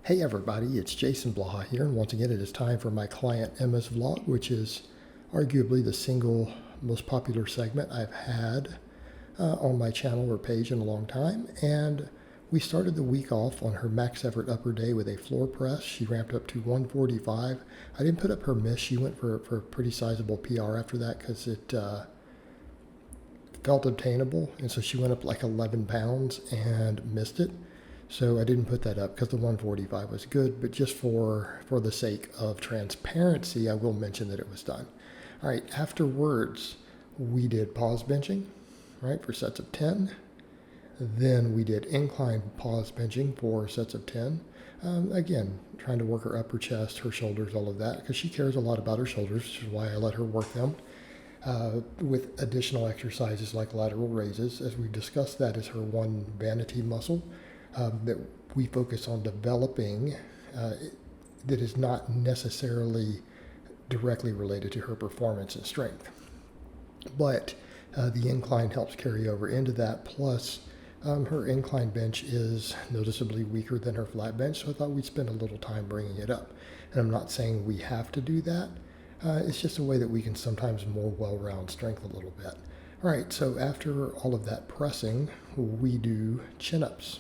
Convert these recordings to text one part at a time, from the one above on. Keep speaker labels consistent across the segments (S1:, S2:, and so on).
S1: Hey everybody, it's Jason Blaha here, and once again it is time for my client Emma's vlog, which is arguably the single most popular segment I've had on my channel or page in a long time. And we started the week off on her max effort upper day with a floor press. She ramped up to 145. I didn't put up her miss. She went for a pretty sizable PR after that because it felt obtainable, and so she went up like 11 pounds and missed it. So I didn't put that up because the 145 was good, but just for the sake of transparency, I will mention that it was done. All right, afterwards, we did pause benching, right, for sets of 10. Then we did incline pause benching for sets of 10. Again, trying to work her upper chest, her shoulders, all of that, because she cares a lot about her shoulders, which is why I let her work them. With additional exercises like lateral raises. As we discussed, that is her one vanity muscle that we focus on developing that is not necessarily directly related to her performance and strength. But the incline helps carry over into that. Plus, her incline bench is noticeably weaker than her flat bench, so I thought we'd spend a little time bringing it up. And I'm not saying we have to do that. It's just a way that we can sometimes more well-round strength a little bit. All right, so after all of that pressing, we do chin-ups.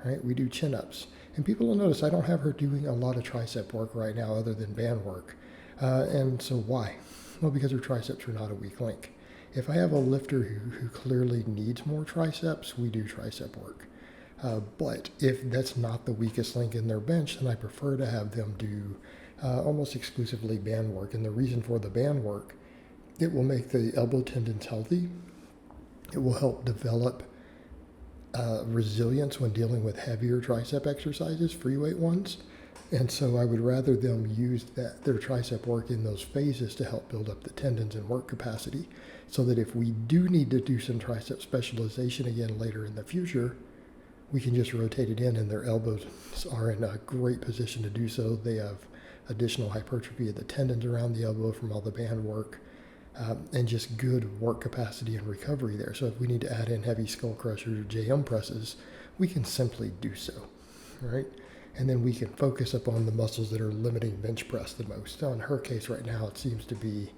S1: All right, we do chin-ups. And people will notice I don't have her doing a lot of tricep work right now other than band work. And so why? Well, because her triceps are not a weak link. If I have a lifter who clearly needs more triceps, we do tricep work. But if that's not the weakest link in their bench, then I prefer to have them do almost exclusively band work. And the reason for the band work, it will make the elbow tendons healthy. It will help develop resilience when dealing with heavier tricep exercises, free weight ones. And so I would rather them use their tricep work in those phases to help build up the tendons and work capacity, so that if we do need to do some tricep specialization again later in the future, we can just rotate it in, and their elbows are in a great position to do so. They have additional hypertrophy of the tendons around the elbow from all the band work. And just good work capacity and recovery there. So if we need to add in heavy skull crushers or JM presses, we can simply do so, right? And then we can focus upon the muscles that are limiting bench press the most. So in her case right now, it seems to be,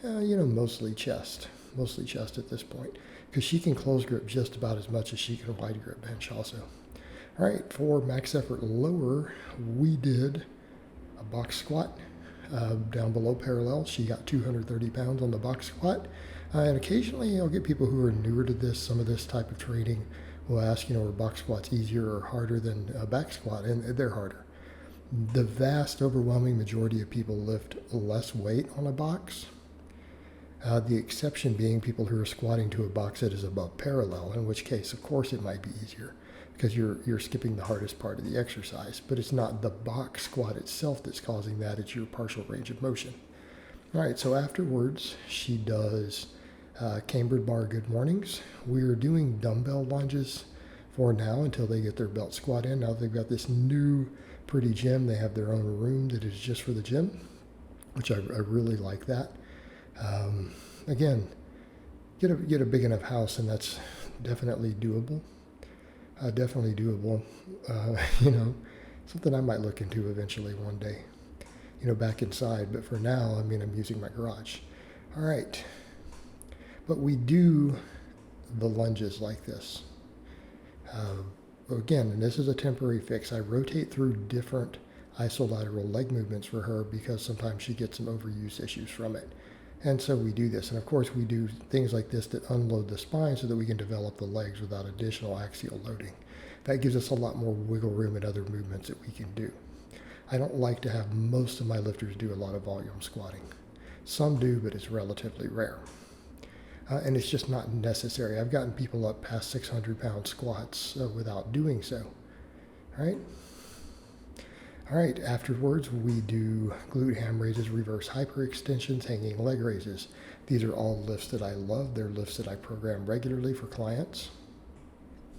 S1: mostly chest at this point, because she can close grip just about as much as she can wide grip bench also. All right, for max effort lower, we did a box squat. Down below parallel. She got 230 pounds on the box squat. And occasionally I'll get people who are newer to this, some of this type of training, will ask, are box squats easier or harder than a back squat? And they're harder. The vast overwhelming majority of people lift less weight on a box. The exception being people who are squatting to a box that is above parallel, in which case, of course, it might be easier, because you're skipping the hardest part of the exercise. But it's not the box squat itself that's causing that, it's your partial range of motion. All right, so afterwards, she does cambered bar good mornings. We're doing dumbbell lunges for now until they get their belt squat in. Now they've got this new pretty gym. They have their own room that is just for the gym, which I really like that. Again, get a big enough house, and that's definitely doable. Something I might look into eventually one day, back inside. But for now, I'm using my garage. All right. But we do the lunges like this. Again, and this is a temporary fix. I rotate through different isolateral leg movements for her because sometimes she gets some overuse issues from it. And so we do this. And of course, we do things like this that unload the spine so that we can develop the legs without additional axial loading. That gives us a lot more wiggle room in other movements that we can do. I don't like to have most of my lifters do a lot of volume squatting. Some do, but it's relatively rare. And it's just not necessary. I've gotten people up past 600-pound squats without doing so. All right, afterwards we do glute ham raises, reverse hyperextensions, hanging leg raises. These are all lifts that I love. They're lifts that I program regularly for clients,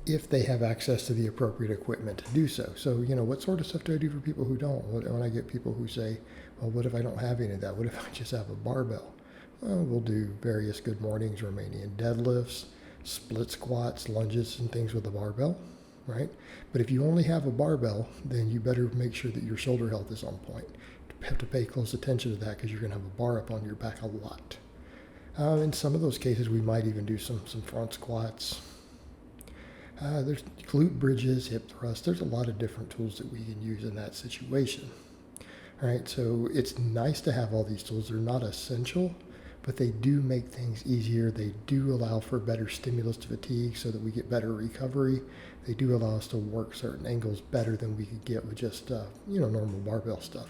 S1: if they have access to the appropriate equipment to do so. So, what sort of stuff do I do for people who don't? When I get people who say, well, what if I don't have any of that? What if I just have a barbell? Well, we'll do various good mornings, Romanian deadlifts, split squats, lunges, and things with a barbell. right? But if you only have a barbell, then you better make sure that your shoulder health is on point. You have to pay close attention to that because you're going to have a bar up on your back a lot. In some of those cases, we might even do some front squats. There's glute bridges, hip thrusts. There's a lot of different tools that we can use in that situation. All right, so it's nice to have all these tools. They're not essential, but they do make things easier. They do allow for better stimulus to fatigue so that we get better recovery. They do allow us to work certain angles better than we could get with just, normal barbell stuff.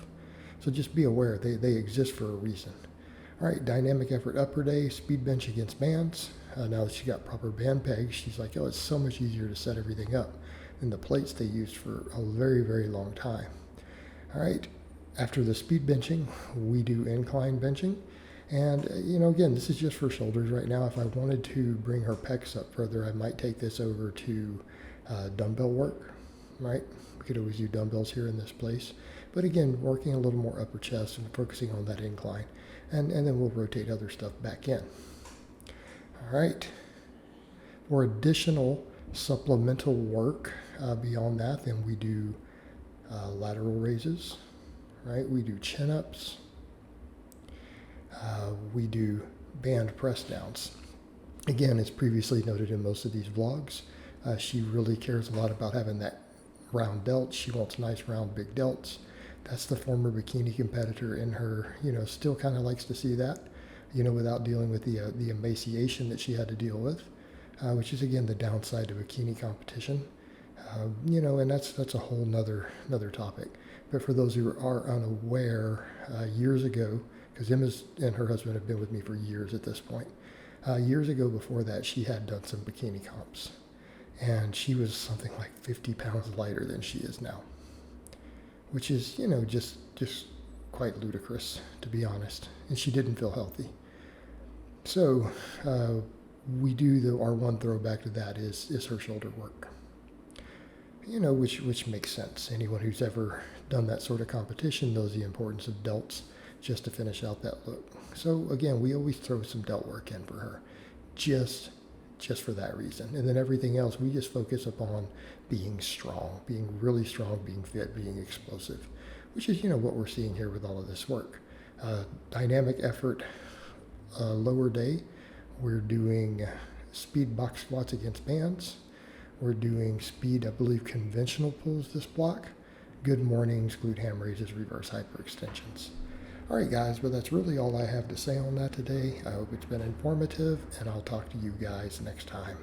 S1: So just be aware, they exist for a reason. All right, dynamic effort upper day, speed bench against bands. Now that she got proper band pegs, she's like, oh, it's so much easier to set everything up than the plates they used for a very, very long time. All right, after the speed benching, we do incline benching. And, again, this is just for shoulders right now. If I wanted to bring her pecs up further, I might take this over to dumbbell work, right? We could always do dumbbells here in this place. But again, working a little more upper chest and focusing on that incline. And then we'll rotate other stuff back in. All right. For additional supplemental work beyond that, then we do lateral raises, right? We do chin-ups. We do band press downs. Again, as previously noted in most of these vlogs, she really cares a lot about having that round delt. She wants nice round big delts. That's the former bikini competitor in her, still kind of likes to see that, without dealing with the emaciation that she had to deal with, which is again the downside of bikini competition. And that's a whole nother topic. But for those who are unaware, years ago, because Emma and her husband have been with me for years at this point. Years ago before that, she had done some bikini comps. And she was something like 50 pounds lighter than she is now. Which is, just quite ludicrous, to be honest. And she didn't feel healthy. So we do, our one throwback to that is her shoulder work. Which makes sense. Anyone who's ever done that sort of competition knows the importance of delts just to finish out that look. So again, we always throw some delt work in for her, just for that reason. And then everything else, we just focus upon being strong, being really strong, being fit, being explosive, which is, what we're seeing here with all of this work. Dynamic effort, lower day, we're doing speed box squats against bands. We're doing speed, I believe, conventional pulls this block. Good mornings, glute ham raises, reverse hyperextensions. All right, guys, but that's really all I have to say on that today. I hope it's been informative, and I'll talk to you guys next time.